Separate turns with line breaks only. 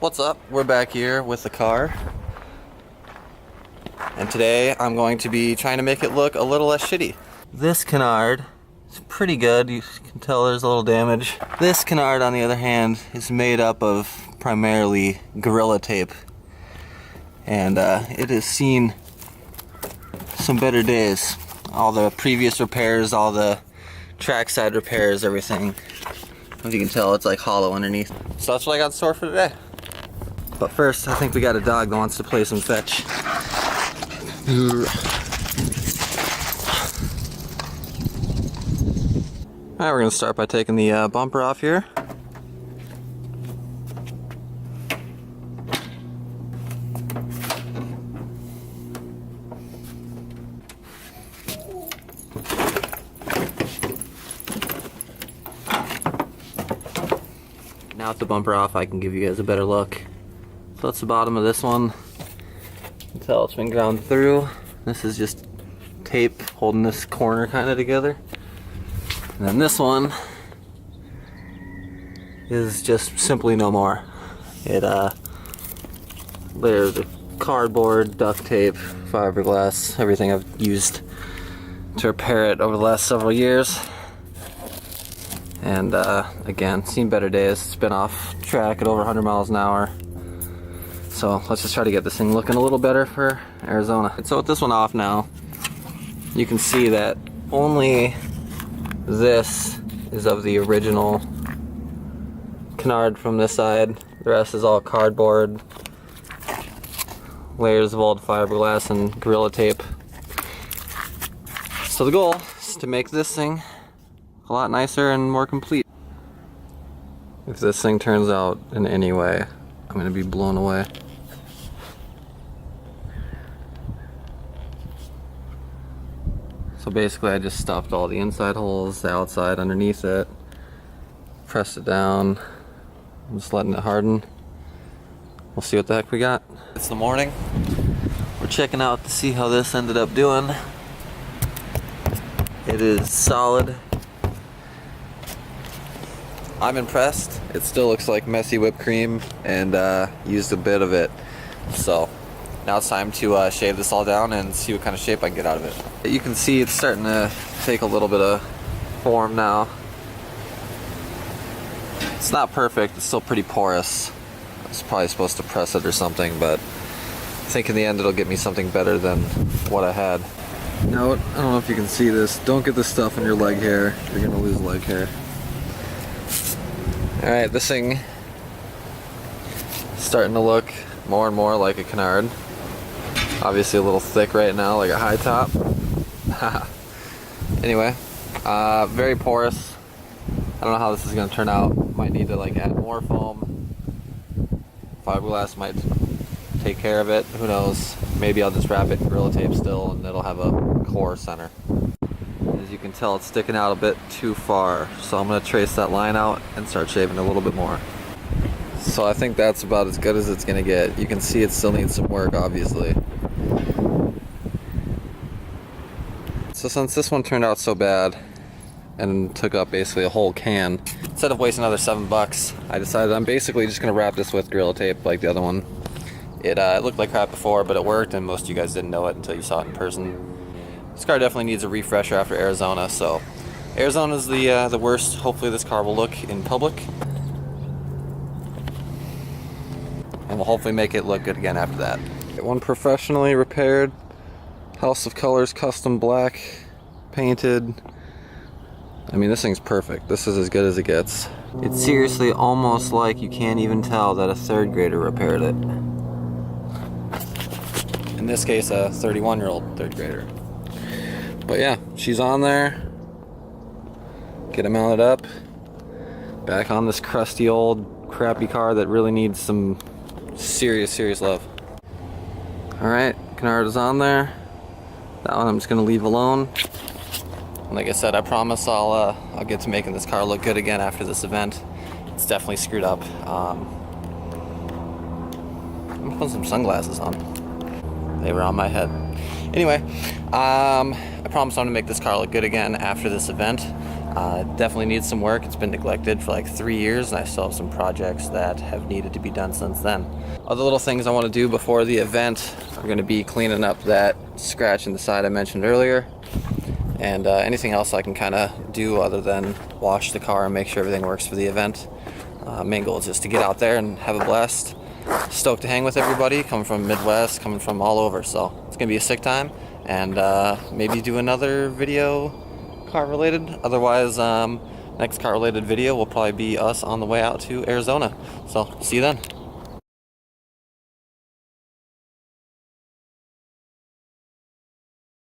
What's up? We're back here with the car, and today I'm going to be trying to make it look a little less shitty. This Canard is pretty good. You can tell there's a little damage. This Canard, on the other hand, is made up of primarily Gorilla Tape, and it has seen some better days. All the previous repairs, all the trackside repairs, everything. As you can tell, it's like hollow underneath. So that's what I got in store for today. But first, I think we got a dog that wants to play some fetch. Alright, we're going to start by taking the bumper off here. Now with the bumper off, I can give you guys a better look. So that's the bottom of this one. You can tell it's been ground through. This is just tape holding this corner kind of together. And then this one is just simply no more. Layers of cardboard, duct tape, fiberglass, everything I've used to repair it over the last several years. And again, seen better days. It's been off track at over 100 miles an hour. So let's just try to get this thing looking a little better for Arizona. So with this one off now, you can see that only this is of the original Canard from this side. The rest is all cardboard, layers of old fiberglass and Gorilla Tape. So the goal is to make this thing a lot nicer and more complete. If this thing turns out in any way, I'm gonna be blown away. So basically I just stuffed all the inside holes, the outside underneath it, pressed it down. I'm just letting it harden. We'll see what the heck we got. It's the morning. We're checking out to see how this ended up doing. It is solid. I'm impressed. It still looks like messy whipped cream, and used a bit of it. So now it's time to shave this all down and see what kind of shape I can get out of it. You can see it's starting to take a little bit of form now. It's not perfect, it's still pretty porous. I was probably supposed to press it or something, but I think in the end it'll get me something better than what I had. Now, I don't know if you can see this, don't get this stuff in your leg hair. You're gonna lose leg hair. Alright, this thing is starting to look more and more like a Canard. Obviously a little thick right now, like a high top. Anyway, very porous. I don't know how this is going to turn out. Might need to like add more foam. Fiberglass might take care of it. Who knows? Maybe I'll just wrap it in Gorilla Tape still and it'll have a core center. As you can tell, it's sticking out a bit too far. So I'm going to trace that line out and start shaving a little bit more. So I think that's about as good as it's going to get. You can see it still needs some work, obviously. So since this one turned out so bad and took up basically a whole can, instead of wasting another $7, I decided I'm basically just going to wrap this with Gorilla Tape like the other one. It looked like crap before, but it worked, and most of you guys didn't know it until you saw it in person. This car definitely needs a refresher after Arizona, so Arizona's the worst. Hopefully this car will look in public, and we'll hopefully make it look good again after that. Get one professionally repaired, House of Colors custom black, painted. I mean, this thing's perfect. This is as good as it gets. It's seriously almost like you can't even tell that a third grader repaired it. In this case, a 31-year-old third grader. But yeah, she's on there. Get it mounted up. Back on this crusty old crappy car that really needs some serious love. Alright, Canard is on there. That one I'm just gonna leave alone. And like I said, I promise I'll get to making this car look good again after this event. It's definitely screwed up. I'm gonna put some sunglasses on. They were on my head. Anyway, I promise I'm gonna make this car look good again after this event. Definitely needs some work. It's been neglected for like 3 years, and I still have some projects that have needed to be done since then. Other little things I want to do before the event are going to be cleaning up that scratch in the side I mentioned earlier, and anything else I can kind of do other than wash the car and make sure everything works for the event. Main goal is just to get out there and have a blast. Stoked to hang with everybody, coming from Midwest, coming from all over, so it's gonna be a sick time, and maybe do another video car related. Otherwise, next car related video will probably be us on the way out to Arizona. So see you then.